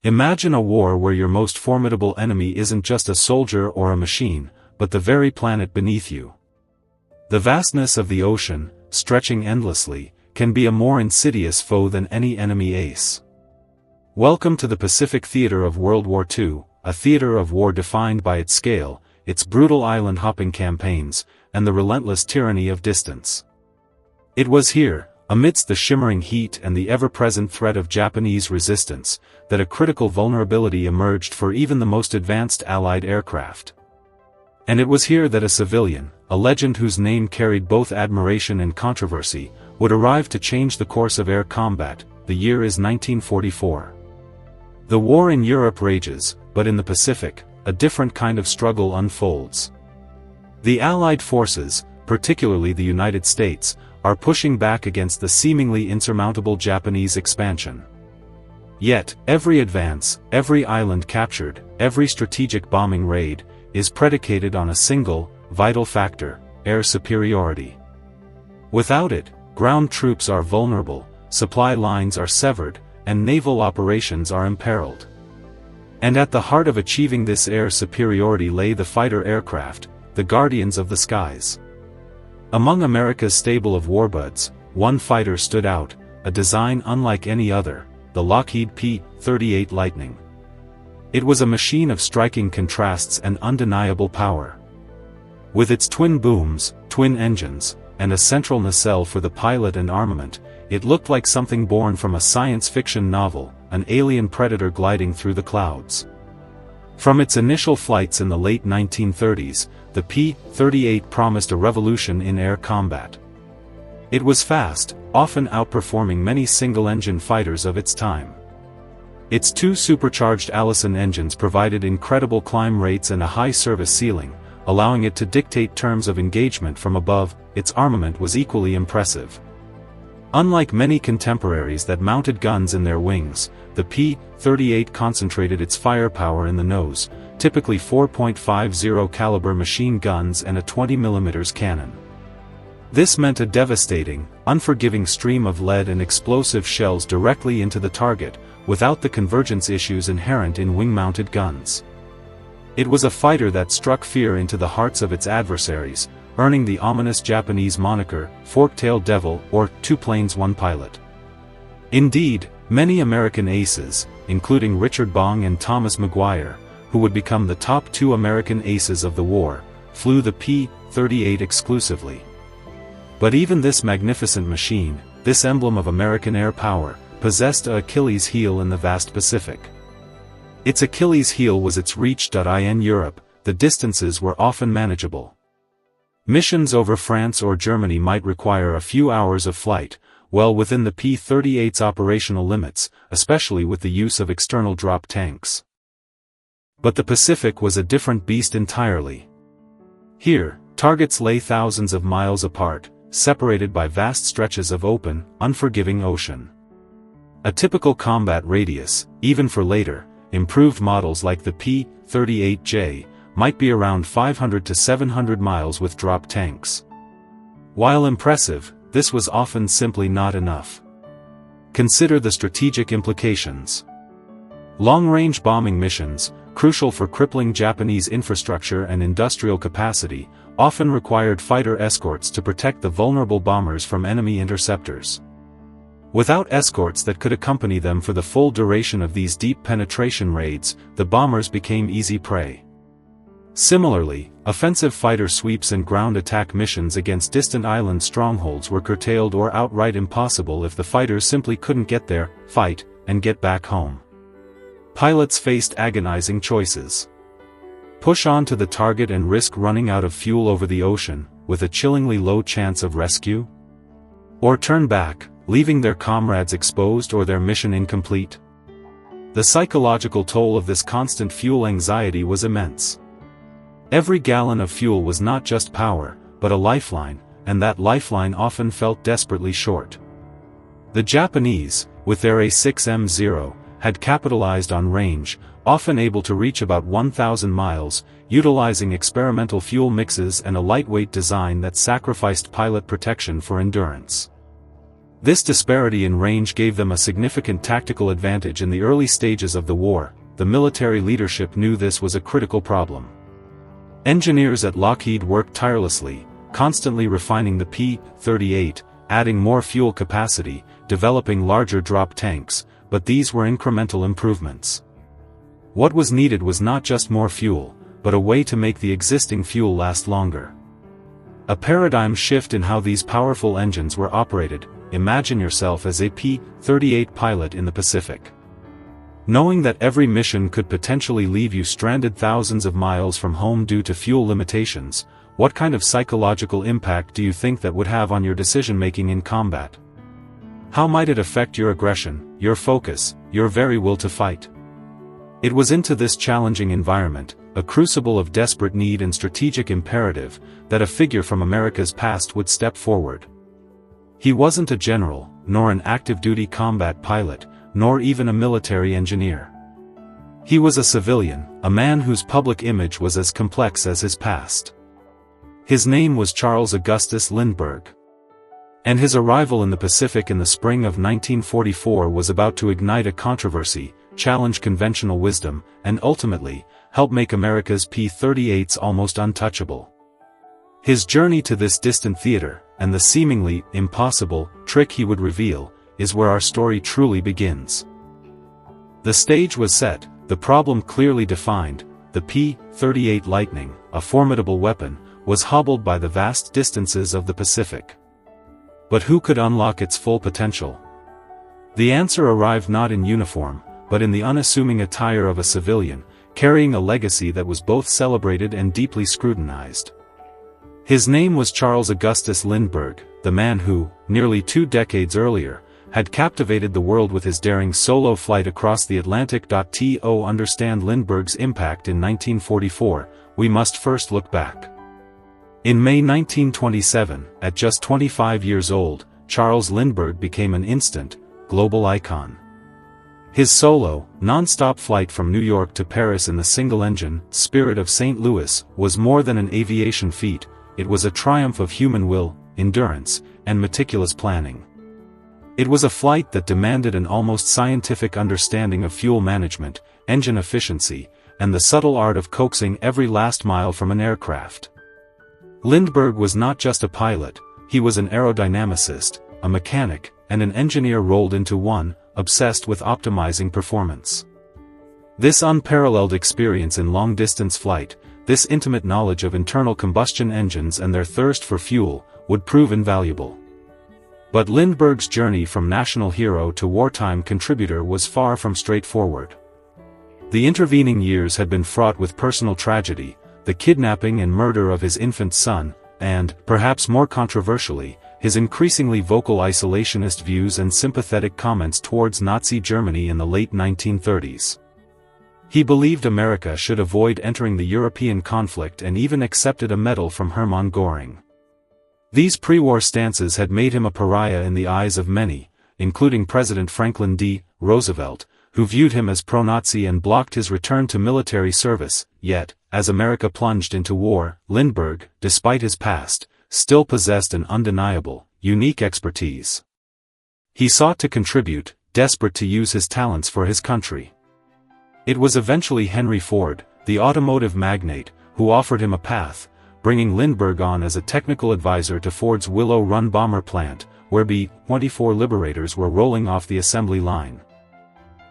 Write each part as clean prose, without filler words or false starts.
Imagine a war where your most formidable enemy isn't just a soldier or a machine, but the very planet beneath you. The vastness of the ocean, stretching endlessly, can be a more insidious foe than any enemy ace. Welcome to the Pacific theater of World War II, a theater of war defined by its scale, its brutal island-hopping campaigns, and the relentless tyranny of distance. It was here, amidst the shimmering heat and the ever-present threat of Japanese resistance, that a critical vulnerability emerged for even the most advanced Allied aircraft. And it was here that a civilian, a legend whose name carried both admiration and controversy, would arrive to change the course of air combat. The year is 1944. The war in Europe rages, but in the Pacific, a different kind of struggle unfolds. The Allied forces, particularly the United States, are pushing back against the seemingly insurmountable Japanese expansion. Yet, every advance, every island captured, every strategic bombing raid, is predicated on a single, vital factor: air superiority. Without it, ground troops are vulnerable, supply lines are severed, and naval operations are imperiled. And at the heart of achieving this air superiority lay the fighter aircraft, the guardians of the skies. Among America's stable of warbuds, one fighter stood out, a design unlike any other: the Lockheed P-38 Lightning. It was a machine of striking contrasts and undeniable power. With its twin booms, twin engines, and a central nacelle for the pilot and armament, it looked like something born from a science fiction novel, an alien predator gliding through the clouds. From its initial flights in the late 1930s, the P-38 promised a revolution in air combat. It was fast, often outperforming many single-engine fighters of its time. Its two supercharged Allison engines provided incredible climb rates and a high service ceiling, allowing it to dictate terms of engagement from above. Its armament was equally impressive. Unlike many contemporaries that mounted guns in their wings, the P-38 concentrated its firepower in the nose, typically 4.50 caliber machine guns and a 20mm cannon. This meant a devastating, unforgiving stream of lead and explosive shells directly into the target, without the convergence issues inherent in wing-mounted guns. It was a fighter that struck fear into the hearts of its adversaries, earning the ominous Japanese moniker, Fork-tailed Devil, or Two Planes One Pilot. Indeed, many American aces, including Richard Bong and Thomas Maguire, who would become the top two American aces of the war, flew the P-38 exclusively. But even this magnificent machine, this emblem of American air power, possessed an Achilles heel in the vast Pacific. Its Achilles heel was its reach. In Europe, the distances were often manageable. Missions over France or Germany might require a few hours of flight, well within the P-38's operational limits, especially with the use of external drop tanks. But the Pacific was a different beast entirely. Here, targets lay thousands of miles apart, separated by vast stretches of open, unforgiving ocean. A typical combat radius, even for later, improved models like the P-38J, might be around 500 to 700 miles with drop tanks. While impressive, this was often simply not enough. Consider the strategic implications. Long-range bombing missions, crucial for crippling Japanese infrastructure and industrial capacity, often required fighter escorts to protect the vulnerable bombers from enemy interceptors. Without escorts that could accompany them for the full duration of these deep penetration raids, the bombers became easy prey. Similarly, offensive fighter sweeps and ground attack missions against distant island strongholds were curtailed or outright impossible if the fighters simply couldn't get there, fight, and get back home. Pilots faced agonizing choices. Push on to the target and risk running out of fuel over the ocean, with a chillingly low chance of rescue? Or turn back, leaving their comrades exposed or their mission incomplete? The psychological toll of this constant fuel anxiety was immense. Every gallon of fuel was not just power, but a lifeline, and that lifeline often felt desperately short. The Japanese, with their A6M0, had capitalized on range, often able to reach about 1,000 miles, utilizing experimental fuel mixes and a lightweight design that sacrificed pilot protection for endurance. This disparity in range gave them a significant tactical advantage in the early stages of the war. The military leadership knew this was a critical problem. Engineers at Lockheed worked tirelessly, constantly refining the P-38, adding more fuel capacity, developing larger drop tanks, but these were incremental improvements. What was needed was not just more fuel, but a way to make the existing fuel last longer. A paradigm shift in how these powerful engines were operated. Imagine yourself as a P-38 pilot in the Pacific. Knowing that every mission could potentially leave you stranded thousands of miles from home due to fuel limitations, what kind of psychological impact do you think that would have on your decision-making in combat? How might it affect your aggression, your focus, your very will to fight? It was into this challenging environment, a crucible of desperate need and strategic imperative, that a figure from America's past would step forward. He wasn't a general, nor an active-duty combat pilot, nor even a military engineer. He was a civilian, a man whose public image was as complex as his past. His name was Charles Augustus Lindbergh. And his arrival in the Pacific in the spring of 1944 was about to ignite a controversy, challenge conventional wisdom, and ultimately, help make America's P-38s almost untouchable. His journey to this distant theater, and the seemingly impossible trick he would reveal, is where our story truly begins. The stage was set, the problem clearly defined. The P-38 Lightning, a formidable weapon, was hobbled by the vast distances of the Pacific. But who could unlock its full potential? The answer arrived not in uniform, but in the unassuming attire of a civilian, carrying a legacy that was both celebrated and deeply scrutinized. His name was Charles Augustus Lindbergh, the man who, nearly 2 decades earlier, had captivated the world with his daring solo flight across the Atlantic. To understand Lindbergh's impact in 1944, we must first look back. In May 1927, at just 25 years old, Charles Lindbergh became an instant, global icon. His solo, non-stop flight from New York to Paris in the single-engine Spirit of St. Louis was more than an aviation feat. It was a triumph of human will, endurance, and meticulous planning. It was a flight that demanded an almost scientific understanding of fuel management, engine efficiency, and the subtle art of coaxing every last mile from an aircraft. Lindbergh was not just a pilot, he was an aerodynamicist, a mechanic, and an engineer rolled into one, obsessed with optimizing performance. This unparalleled experience in long-distance flight, this intimate knowledge of internal combustion engines and their thirst for fuel, would prove invaluable. But Lindbergh's journey from national hero to wartime contributor was far from straightforward. The intervening years had been fraught with personal tragedy, the kidnapping and murder of his infant son, and, perhaps more controversially, his increasingly vocal isolationist views and sympathetic comments towards Nazi Germany in the late 1930s. He believed America should avoid entering the European conflict and even accepted a medal from Hermann Göring. These pre-war stances had made him a pariah in the eyes of many, including President Franklin D. Roosevelt, who viewed him as pro-Nazi and blocked his return to military service. Yet, as America plunged into war, Lindbergh, despite his past, still possessed an undeniable, unique expertise. He sought to contribute, desperate to use his talents for his country. It was eventually Henry Ford, the automotive magnate, who offered him a path, bringing Lindbergh on as a technical advisor to Ford's Willow Run bomber plant, where B-24 Liberators were rolling off the assembly line.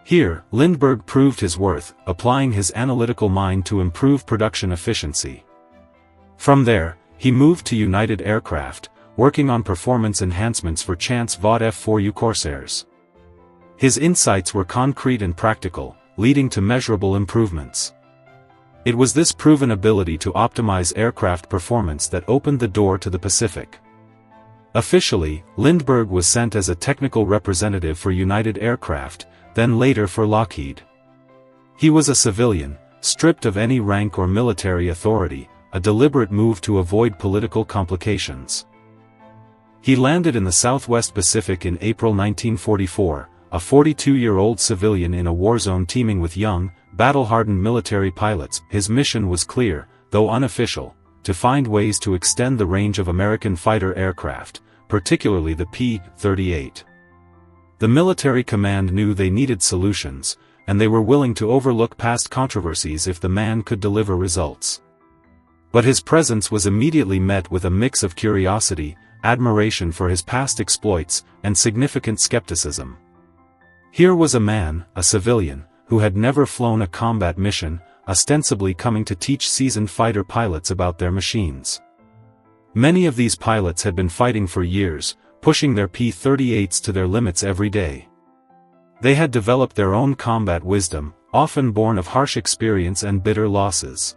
Here, Lindbergh proved his worth, applying his analytical mind to improve production efficiency. From there, he moved to United Aircraft, working on performance enhancements for Chance Vought F-4U Corsairs. His insights were concrete and practical, leading to measurable improvements. It was this proven ability to optimize aircraft performance that opened the door to the Pacific. Officially, Lindbergh was sent as a technical representative for United Aircraft, then later for Lockheed. He was a civilian, stripped of any rank or military authority, a deliberate move to avoid political complications. He landed in the Southwest Pacific in April 1944, a 42-year-old civilian in a war zone teeming with young, battle-hardened military pilots. His mission was clear, though unofficial, to find ways to extend the range of American fighter aircraft, particularly the P-38. The military command knew they needed solutions, and they were willing to overlook past controversies if the man could deliver results. But his presence was immediately met with a mix of curiosity, admiration for his past exploits, and significant skepticism. Here was a man, a civilian, who had never flown a combat mission, ostensibly coming to teach seasoned fighter pilots about their machines. Many of these pilots had been fighting for years, pushing their P-38s to their limits every day. They had developed their own combat wisdom, often born of harsh experience and bitter losses.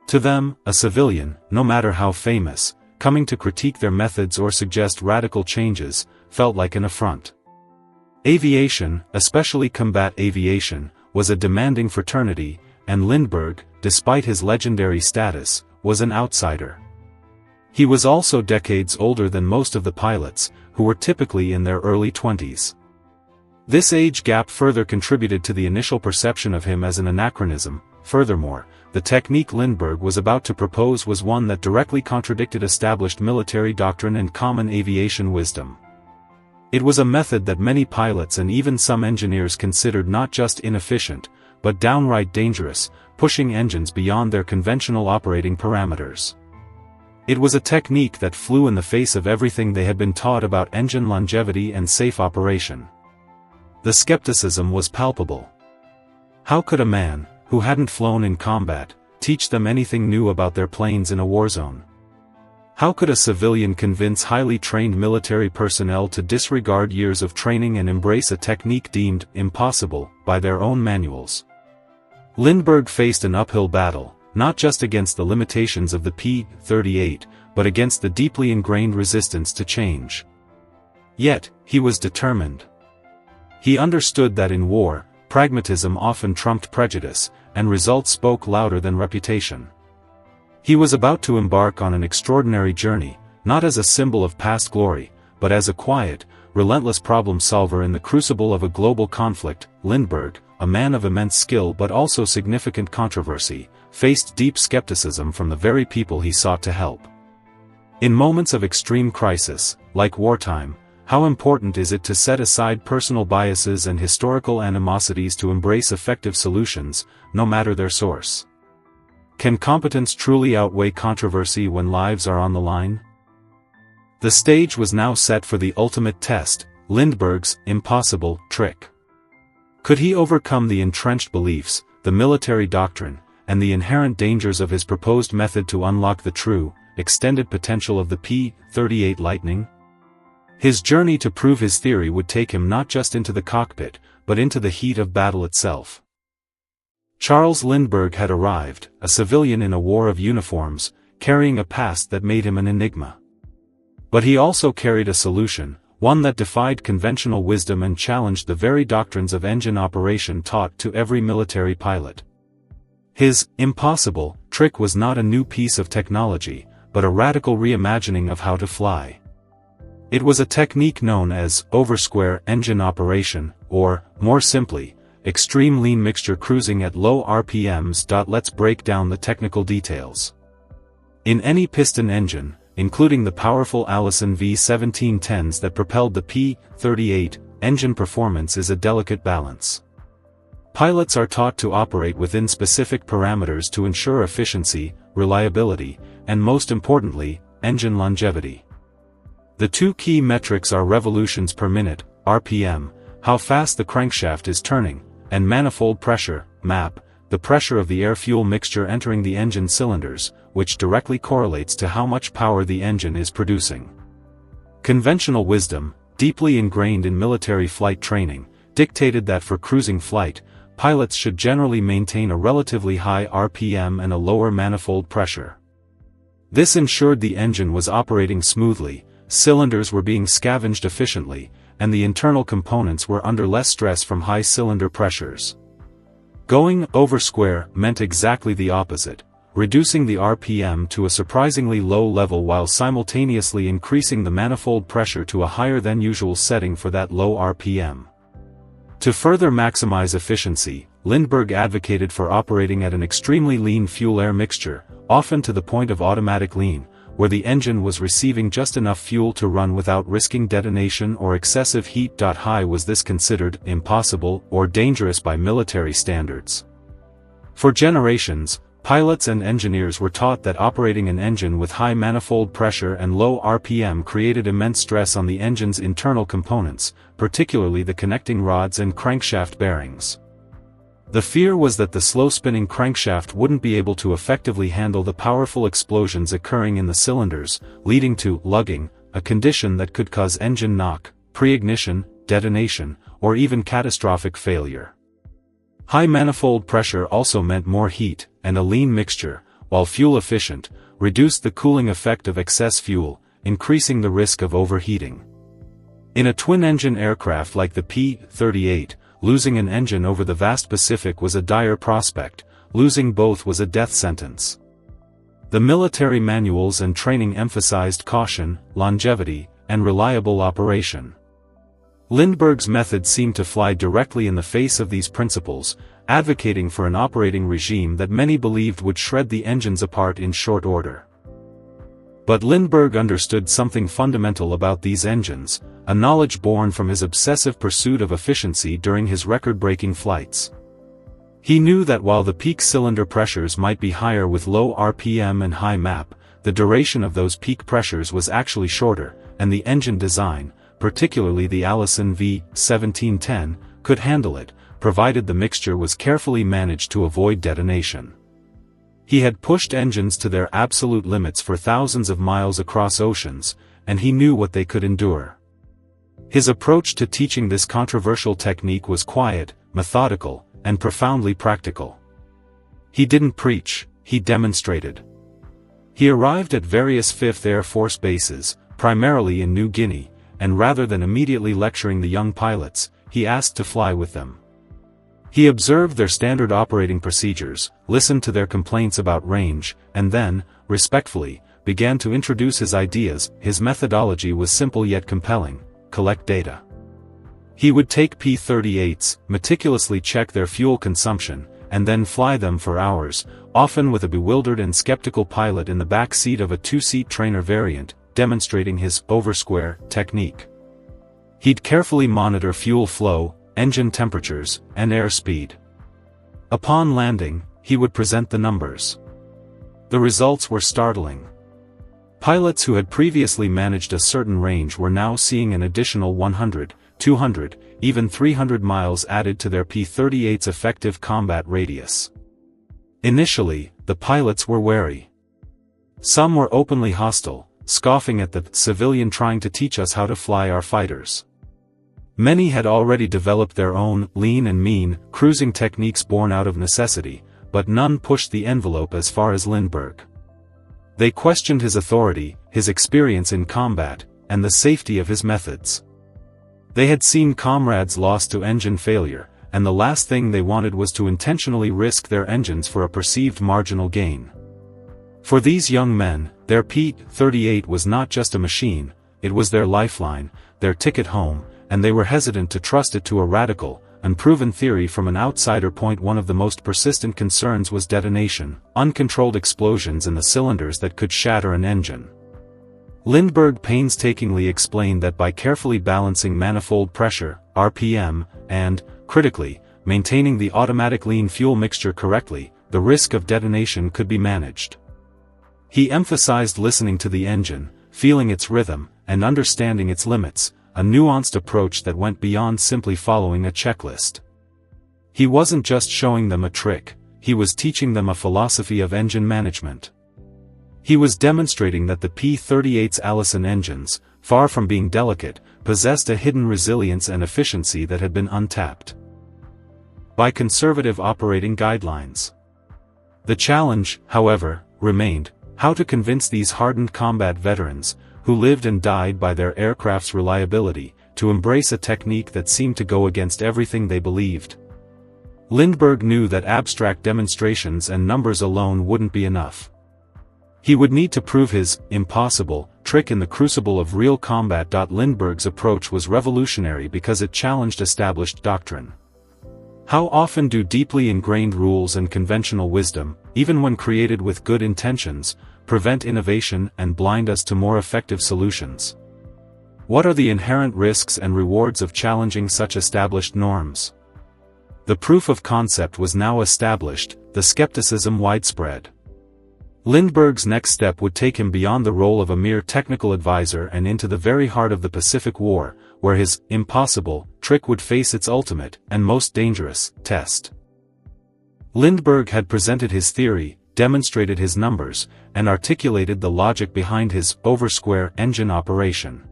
To them, a civilian, no matter how famous, coming to critique their methods or suggest radical changes, felt like an affront. Aviation, especially combat aviation, was a demanding fraternity, and Lindbergh, despite his legendary status, was an outsider. He was also decades older than most of the pilots, who were typically in their early 20s. This age gap further contributed to the initial perception of him as an anachronism. Furthermore, the technique Lindbergh was about to propose was one that directly contradicted established military doctrine and common aviation wisdom. It was a method that many pilots and even some engineers considered not just inefficient, but downright dangerous, pushing engines beyond their conventional operating parameters. It was a technique that flew in the face of everything they had been taught about engine longevity and safe operation. The skepticism was palpable. How could a man, who hadn't flown in combat, teach them anything new about their planes in a war zone? How could a civilian convince highly trained military personnel to disregard years of training and embrace a technique deemed impossible by their own manuals? Lindbergh faced an uphill battle, not just against the limitations of the P-38, but against the deeply ingrained resistance to change. Yet, he was determined. He understood that in war, pragmatism often trumped prejudice, and results spoke louder than reputation. He was about to embark on an extraordinary journey, not as a symbol of past glory, but as a quiet, relentless problem solver in the crucible of a global conflict. Lindbergh, a man of immense skill but also significant controversy, faced deep skepticism from the very people he sought to help. In moments of extreme crisis, like wartime, how important is it to set aside personal biases and historical animosities to embrace effective solutions, no matter their source? Can competence truly outweigh controversy when lives are on the line? The stage was now set for the ultimate test, Lindbergh's impossible trick. Could he overcome the entrenched beliefs, the military doctrine, and the inherent dangers of his proposed method to unlock the true, extended potential of the P-38 Lightning? His journey to prove his theory would take him not just into the cockpit, but into the heat of battle itself. Charles Lindbergh had arrived, a civilian in a war of uniforms, carrying a past that made him an enigma. But he also carried a solution, one that defied conventional wisdom and challenged the very doctrines of engine operation taught to every military pilot. His impossible trick was not a new piece of technology, but a radical reimagining of how to fly. It was a technique known as oversquare engine operation, or, more simply, extreme lean mixture cruising at low RPMs. Let's break down the technical details. In any piston engine, including the powerful Allison V1710s that propelled the P-38, engine performance is a delicate balance. Pilots are taught to operate within specific parameters to ensure efficiency, reliability, and most importantly, engine longevity. The two key metrics are revolutions per minute, RPM, how fast the crankshaft is turning, and manifold pressure, MAP, the pressure of the air-fuel mixture entering the engine cylinders, which directly correlates to how much power the engine is producing. Conventional wisdom, deeply ingrained in military flight training, dictated that for cruising flight, pilots should generally maintain a relatively high RPM and a lower manifold pressure. This ensured the engine was operating smoothly, cylinders were being scavenged efficiently, and the internal components were under less stress from high cylinder pressures. Going oversquare meant exactly the opposite, reducing the RPM to a surprisingly low level while simultaneously increasing the manifold pressure to a higher than usual setting for that low RPM. To further maximize efficiency, Lindbergh advocated for operating at an extremely lean fuel-air mixture, often to the point of automatic lean, where the engine was receiving just enough fuel to run without risking detonation or excessive heat. High was this considered impossible or dangerous by military standards. For generations, pilots and engineers were taught that operating an engine with high manifold pressure and low RPM created immense stress on the engine's internal components, particularly the connecting rods and crankshaft bearings. The fear was that the slow-spinning crankshaft wouldn't be able to effectively handle the powerful explosions occurring in the cylinders, leading to lugging, a condition that could cause engine knock, pre-ignition, detonation, or even catastrophic failure. High manifold pressure also meant more heat, and a lean mixture, while fuel-efficient, reduced the cooling effect of excess fuel, increasing the risk of overheating. In a twin-engine aircraft like the P-38, losing an engine over the vast Pacific was a dire prospect, losing both was a death sentence. The military manuals and training emphasized caution, longevity, and reliable operation. Lindbergh's method seemed to fly directly in the face of these principles, advocating for an operating regime that many believed would shred the engines apart in short order. But Lindbergh understood something fundamental about these engines, a knowledge born from his obsessive pursuit of efficiency during his record-breaking flights. He knew that while the peak cylinder pressures might be higher with low RPM and high MAP, the duration of those peak pressures was actually shorter, and the engine design, particularly the Allison V1710, could handle it, provided the mixture was carefully managed to avoid detonation. He had pushed engines to their absolute limits for thousands of miles across oceans, and he knew what they could endure. His approach to teaching this controversial technique was quiet, methodical, and profoundly practical. He didn't preach, he demonstrated. He arrived at various 5th Air Force bases, primarily in New Guinea, and rather than immediately lecturing the young pilots, he asked to fly with them. He observed their standard operating procedures, listened to their complaints about range, and then, respectfully, began to introduce his ideas. His methodology was simple yet compelling: collect data. He would take P-38s, meticulously check their fuel consumption, and then fly them for hours, often with a bewildered and skeptical pilot in the back seat of a two-seat trainer variant, demonstrating his oversquare technique. He'd carefully monitor fuel flow, engine temperatures, and airspeed. Upon landing, he would present the numbers. The results were startling. Pilots who had previously managed a certain range were now seeing an additional 100, 200, even 300 miles added to their P-38's effective combat radius. Initially, the pilots were wary. Some were openly hostile, scoffing at the civilian trying to teach us how to fly our fighters. Many had already developed their own lean and mean cruising techniques born out of necessity, but none pushed the envelope as far as Lindbergh. They questioned his authority, his experience in combat, and the safety of his methods. They had seen comrades lost to engine failure, and the last thing they wanted was to intentionally risk their engines for a perceived marginal gain. For these young men, their P-38 was not just a machine, it was their lifeline, their ticket home, and they were hesitant to trust it to a radical, unproven theory from an outsider point. One of the most persistent concerns was detonation, uncontrolled explosions in the cylinders that could shatter an engine. Lindbergh painstakingly explained that by carefully balancing manifold pressure, RPM, and, critically, maintaining the automatic lean fuel mixture correctly, the risk of detonation could be managed. He emphasized listening to the engine, feeling its rhythm, and understanding its limits, a nuanced approach that went beyond simply following a checklist. He wasn't just showing them a trick, he was teaching them a philosophy of engine management. He was demonstrating that the P-38's Allison engines, far from being delicate, possessed a hidden resilience and efficiency that had been untapped by conservative operating guidelines. The challenge, however, remained: how to convince these hardened combat veterans, who lived and died by their aircraft's reliability, to embrace a technique that seemed to go against everything they believed. Lindbergh knew that abstract demonstrations and numbers alone wouldn't be enough. He would need to prove his impossible trick in the crucible of real combat. Lindbergh's approach was revolutionary because it challenged established doctrine. How often do deeply ingrained rules and conventional wisdom, even when created with good intentions, prevent innovation and blind us to more effective solutions? What are the inherent risks and rewards of challenging such established norms? The proof of concept was now established, the skepticism widespread. Lindbergh's next step would take him beyond the role of a mere technical advisor and into the very heart of the Pacific War, where his impossible trick would face its ultimate and most dangerous test. Lindbergh had presented his theory, demonstrated his numbers, and articulated the logic behind his oversquare engine operation.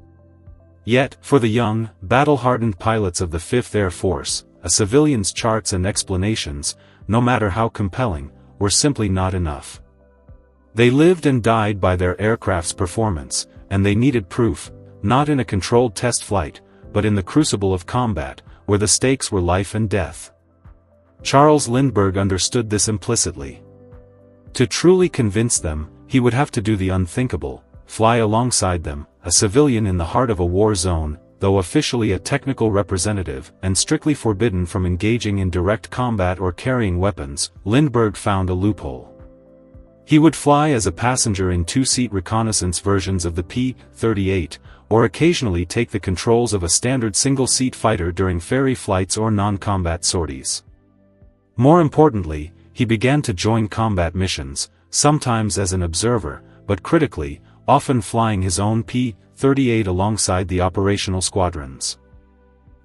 Yet, for the young, battle-hardened pilots of the 5th Air Force, a civilian's charts and explanations, no matter how compelling, were simply not enough. They lived and died by their aircraft's performance, and they needed proof, not in a controlled test flight, but in the crucible of combat, where the stakes were life and death. Charles Lindbergh understood this implicitly. To truly convince them, he would have to do the unthinkable, fly alongside them, a civilian in the heart of a war zone, though officially a technical representative and strictly forbidden from engaging in direct combat or carrying weapons. Lindbergh found a loophole. He would fly as a passenger in two-seat reconnaissance versions of the P-38, or occasionally take the controls of a standard single-seat fighter during ferry flights or non-combat sorties. More importantly, he began to join combat missions, sometimes as an observer, but critically, often flying his own P-38 alongside the operational squadrons.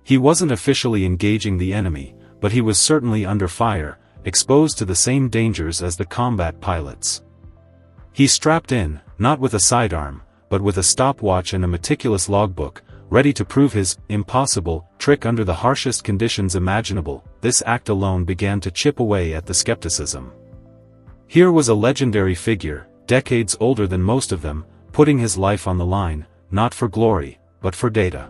He wasn't officially engaging the enemy, but he was certainly under fire, exposed to the same dangers as the combat pilots. He strapped in, not with a sidearm, but with a stopwatch and a meticulous logbook, ready to prove his impossible trick under the harshest conditions imaginable. This act alone began to chip away at the skepticism. Here was a legendary figure, decades older than most of them, putting his life on the line, not for glory, but for data.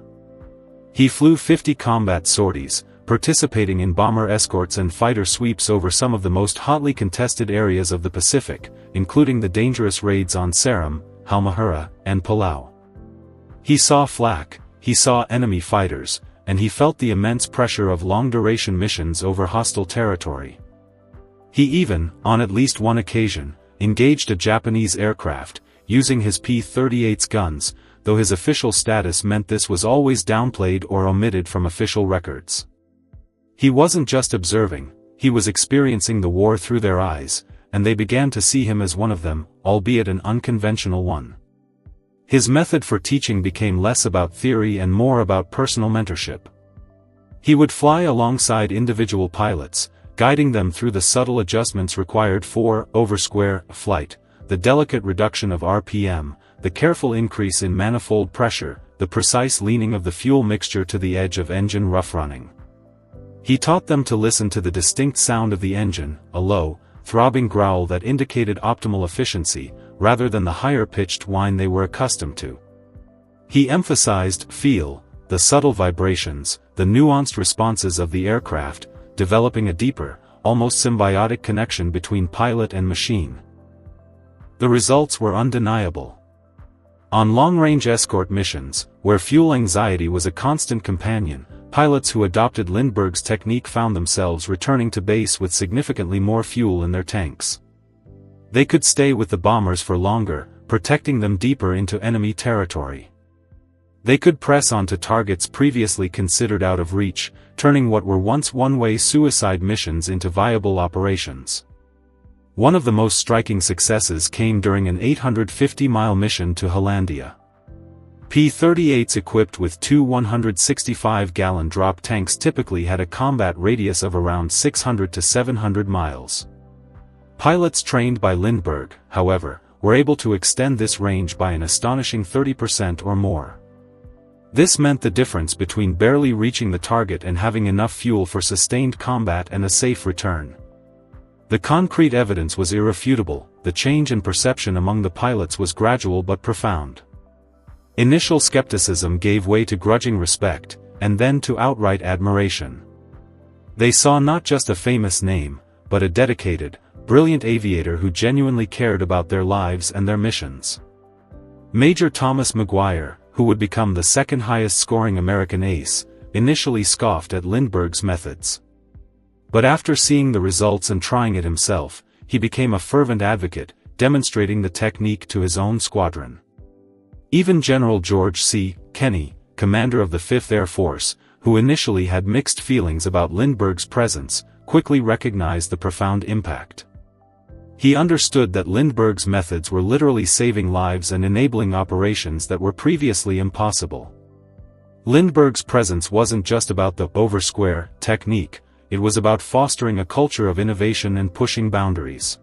He flew 50 combat sorties, participating in bomber escorts and fighter sweeps over some of the most hotly contested areas of the Pacific, including the dangerous raids on Ceram, Halmahera, and Palau. He saw flak, he saw enemy fighters, and he felt the immense pressure of long-duration missions over hostile territory. He even, on at least one occasion, engaged a Japanese aircraft, using his P-38's guns, though his official status meant this was always downplayed or omitted from official records. He wasn't just observing, he was experiencing the war through their eyes, and they began to see him as one of them, albeit an unconventional one. His method for teaching became less about theory and more about personal mentorship. He would fly alongside individual pilots, guiding them through the subtle adjustments required for oversquare flight, the delicate reduction of RPM, the careful increase in manifold pressure, the precise leaning of the fuel mixture to the edge of engine rough-running. He taught them to listen to the distinct sound of the engine, a low, throbbing growl that indicated optimal efficiency, rather than the higher-pitched whine they were accustomed to. He emphasized feel, the subtle vibrations, the nuanced responses of the aircraft, developing a deeper, almost symbiotic connection between pilot and machine. The results were undeniable. On long-range escort missions, where fuel anxiety was a constant companion, pilots who adopted Lindbergh's technique found themselves returning to base with significantly more fuel in their tanks. They could stay with the bombers for longer, protecting them deeper into enemy territory. They could press onto targets previously considered out of reach, turning what were once one-way suicide missions into viable operations. One of the most striking successes came during an 850-mile mission to Hollandia. P-38s equipped with two 165-gallon drop tanks typically had a combat radius of around 600 to 700 miles. Pilots trained by Lindbergh, however, were able to extend this range by an astonishing 30% or more. This meant the difference between barely reaching the target and having enough fuel for sustained combat and a safe return. The concrete evidence was irrefutable, the change in perception among the pilots was gradual but profound. Initial skepticism gave way to grudging respect, and then to outright admiration. They saw not just a famous name, but a dedicated, brilliant aviator who genuinely cared about their lives and their missions. Major Thomas Maguire, who would become the second highest scoring American ace, initially scoffed at Lindbergh's methods. But after seeing the results and trying it himself, he became a fervent advocate, demonstrating the technique to his own squadron. Even General George C. Kenney, commander of the 5th Air Force, who initially had mixed feelings about Lindbergh's presence, quickly recognized the profound impact. He understood that Lindbergh's methods were literally saving lives and enabling operations that were previously impossible. Lindbergh's presence wasn't just about the oversquare technique, it was about fostering a culture of innovation and pushing boundaries.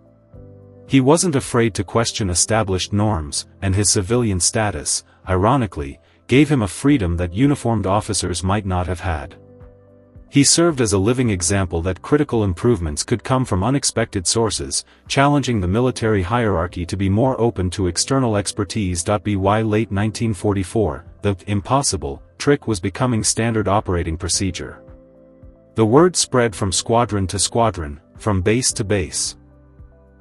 He wasn't afraid to question established norms, and his civilian status, ironically, gave him a freedom that uniformed officers might not have had. He served as a living example that critical improvements could come from unexpected sources, challenging the military hierarchy to be more open to external expertise. By late 1944, the impossible trick was becoming standard operating procedure. The word spread from squadron to squadron, from base to base.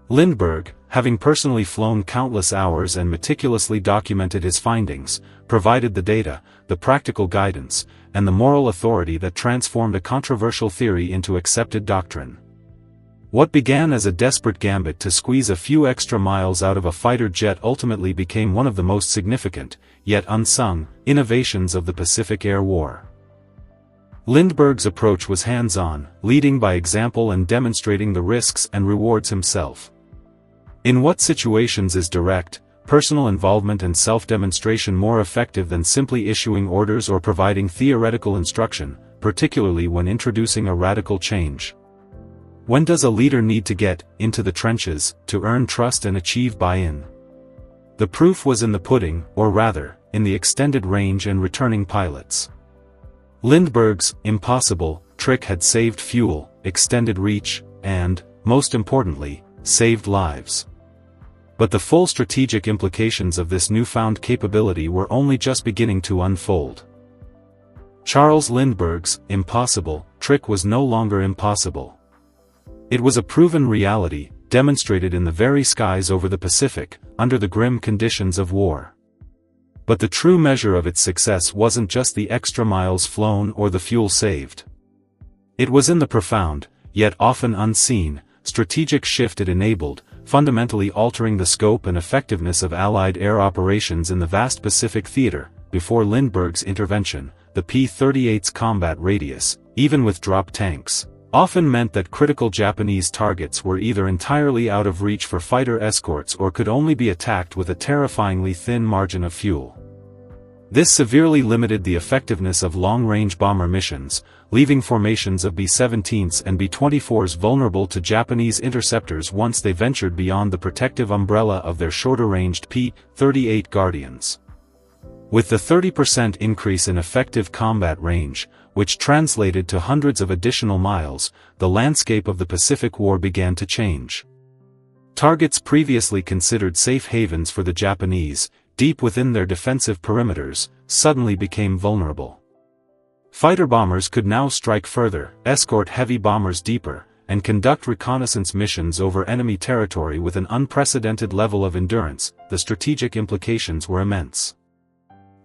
Lindbergh, having personally flown countless hours and meticulously documented his findings, provided the data, the practical guidance, and the moral authority that transformed a controversial theory into accepted doctrine. What began as a desperate gambit to squeeze a few extra miles out of a fighter jet ultimately became one of the most significant, yet unsung, innovations of the Pacific Air War. Lindbergh's approach was hands-on, leading by example and demonstrating the risks and rewards himself. In what situations is direct, personal involvement and self-demonstration more effective than simply issuing orders or providing theoretical instruction, particularly when introducing a radical change? When does a leader need to get into the trenches to earn trust and achieve buy-in? The proof was in the pudding, or rather, in the extended range and returning pilots. Lindbergh's impossible trick had saved fuel, extended reach, and, most importantly, saved lives. But the full strategic implications of this newfound capability were only just beginning to unfold. Charles Lindbergh's impossible trick was no longer impossible. It was a proven reality, demonstrated in the very skies over the Pacific, under the grim conditions of war. But the true measure of its success wasn't just the extra miles flown or the fuel saved. It was in the profound, yet often unseen, strategic shift it enabled, fundamentally altering the scope and effectiveness of Allied air operations in the vast Pacific theater. Before Lindbergh's intervention, the P-38's combat radius, even with drop tanks, often meant that critical Japanese targets were either entirely out of reach for fighter escorts or could only be attacked with a terrifyingly thin margin of fuel. This severely limited the effectiveness of long-range bomber missions, leaving formations of B-17s and B-24s vulnerable to Japanese interceptors once they ventured beyond the protective umbrella of their shorter-ranged P-38 Guardians. With the 30% increase in effective combat range, which translated to hundreds of additional miles, the landscape of the Pacific War began to change. Targets previously considered safe havens for the Japanese, deep within their defensive perimeters, suddenly became vulnerable. Fighter bombers could now strike further, escort heavy bombers deeper, and conduct reconnaissance missions over enemy territory with an unprecedented level of endurance. The strategic implications were immense.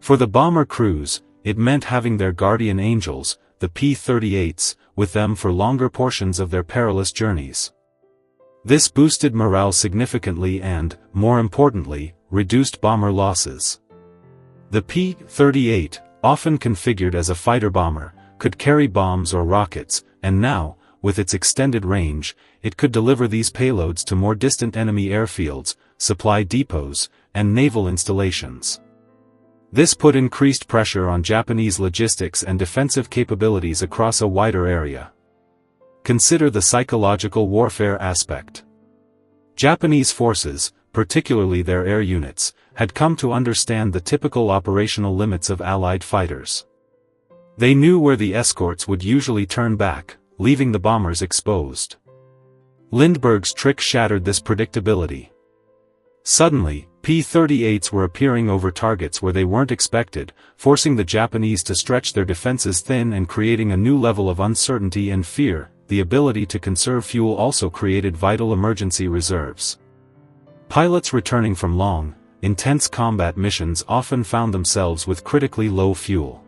For the bomber crews, it meant having their guardian angels, the P-38s, with them for longer portions of their perilous journeys. This boosted morale significantly and, more importantly, reduced bomber losses. The P-38, often configured as a fighter bomber, could carry bombs or rockets, and now, with its extended range, it could deliver these payloads to more distant enemy airfields, supply depots, and naval installations. This put increased pressure on Japanese logistics and defensive capabilities across a wider area. Consider the psychological warfare aspect. Japanese forces, particularly their air units, had come to understand the typical operational limits of Allied fighters. They knew where the escorts would usually turn back, leaving the bombers exposed. Lindbergh's trick shattered this predictability. Suddenly, P-38s were appearing over targets where they weren't expected, forcing the Japanese to stretch their defenses thin and creating a new level of uncertainty and fear. The ability to conserve fuel also created vital emergency reserves. Pilots returning from long, intense combat missions often found themselves with critically low fuel.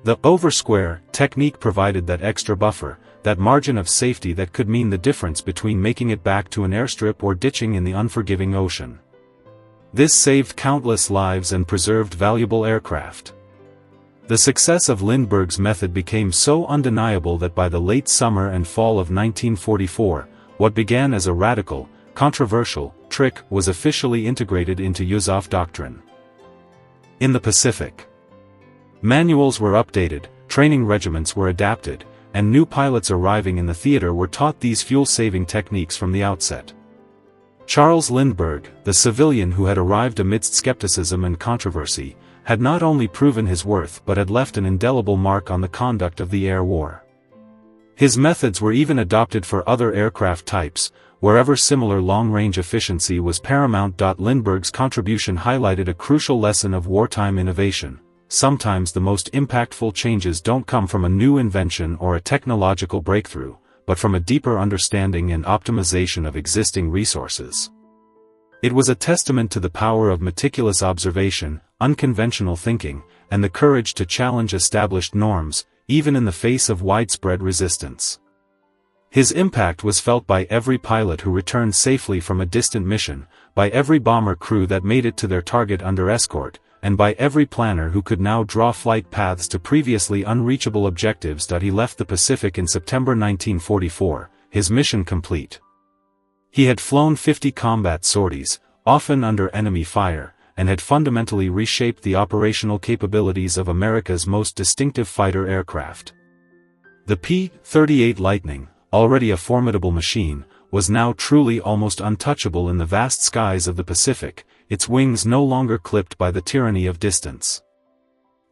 The oversquare technique provided that extra buffer, that margin of safety that could mean the difference between making it back to an airstrip or ditching in the unforgiving ocean. This saved countless lives and preserved valuable aircraft. The success of Lindbergh's method became so undeniable that by the late summer and fall of 1944, what began as a radical, controversial trick was officially integrated into USAF doctrine. In the Pacific, manuals were updated, training regiments were adapted, and new pilots arriving in the theater were taught these fuel-saving techniques from the outset. Charles Lindbergh, the civilian who had arrived amidst skepticism and controversy, had not only proven his worth but had left an indelible mark on the conduct of the air war. His methods were even adopted for other aircraft types, wherever similar long-range efficiency was paramount. Lindbergh's contribution highlighted a crucial lesson of wartime innovation. Sometimes the most impactful changes don't come from a new invention or a technological breakthrough, but from a deeper understanding and optimization of existing resources. It was a testament to the power of meticulous observation, unconventional thinking, and the courage to challenge established norms, even in the face of widespread resistance. His impact was felt by every pilot who returned safely from a distant mission, by every bomber crew that made it to their target under escort, and by every planner who could now draw flight paths to previously unreachable objectives. He left the Pacific in September 1944, his mission complete. He had flown 50 combat sorties, often under enemy fire, and had fundamentally reshaped the operational capabilities of America's most distinctive fighter aircraft. The P-38 Lightning, already a formidable machine, was now truly almost untouchable in the vast skies of the Pacific, its wings no longer clipped by the tyranny of distance.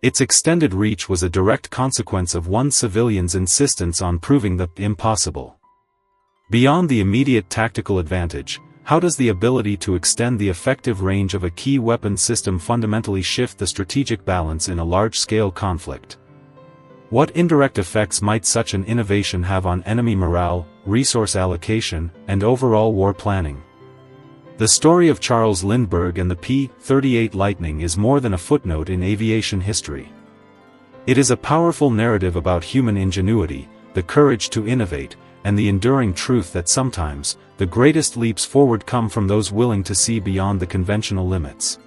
Its extended reach was a direct consequence of one civilian's insistence on proving the impossible. Beyond the immediate tactical advantage, how does the ability to extend the effective range of a key weapon system fundamentally shift the strategic balance in a large-scale conflict? What indirect effects might such an innovation have on enemy morale, resource allocation, and overall war planning? The story of Charles Lindbergh and the P-38 Lightning is more than a footnote in aviation history. It is a powerful narrative about human ingenuity, the courage to innovate, and the enduring truth that sometimes, the greatest leaps forward come from those willing to see beyond the conventional limits.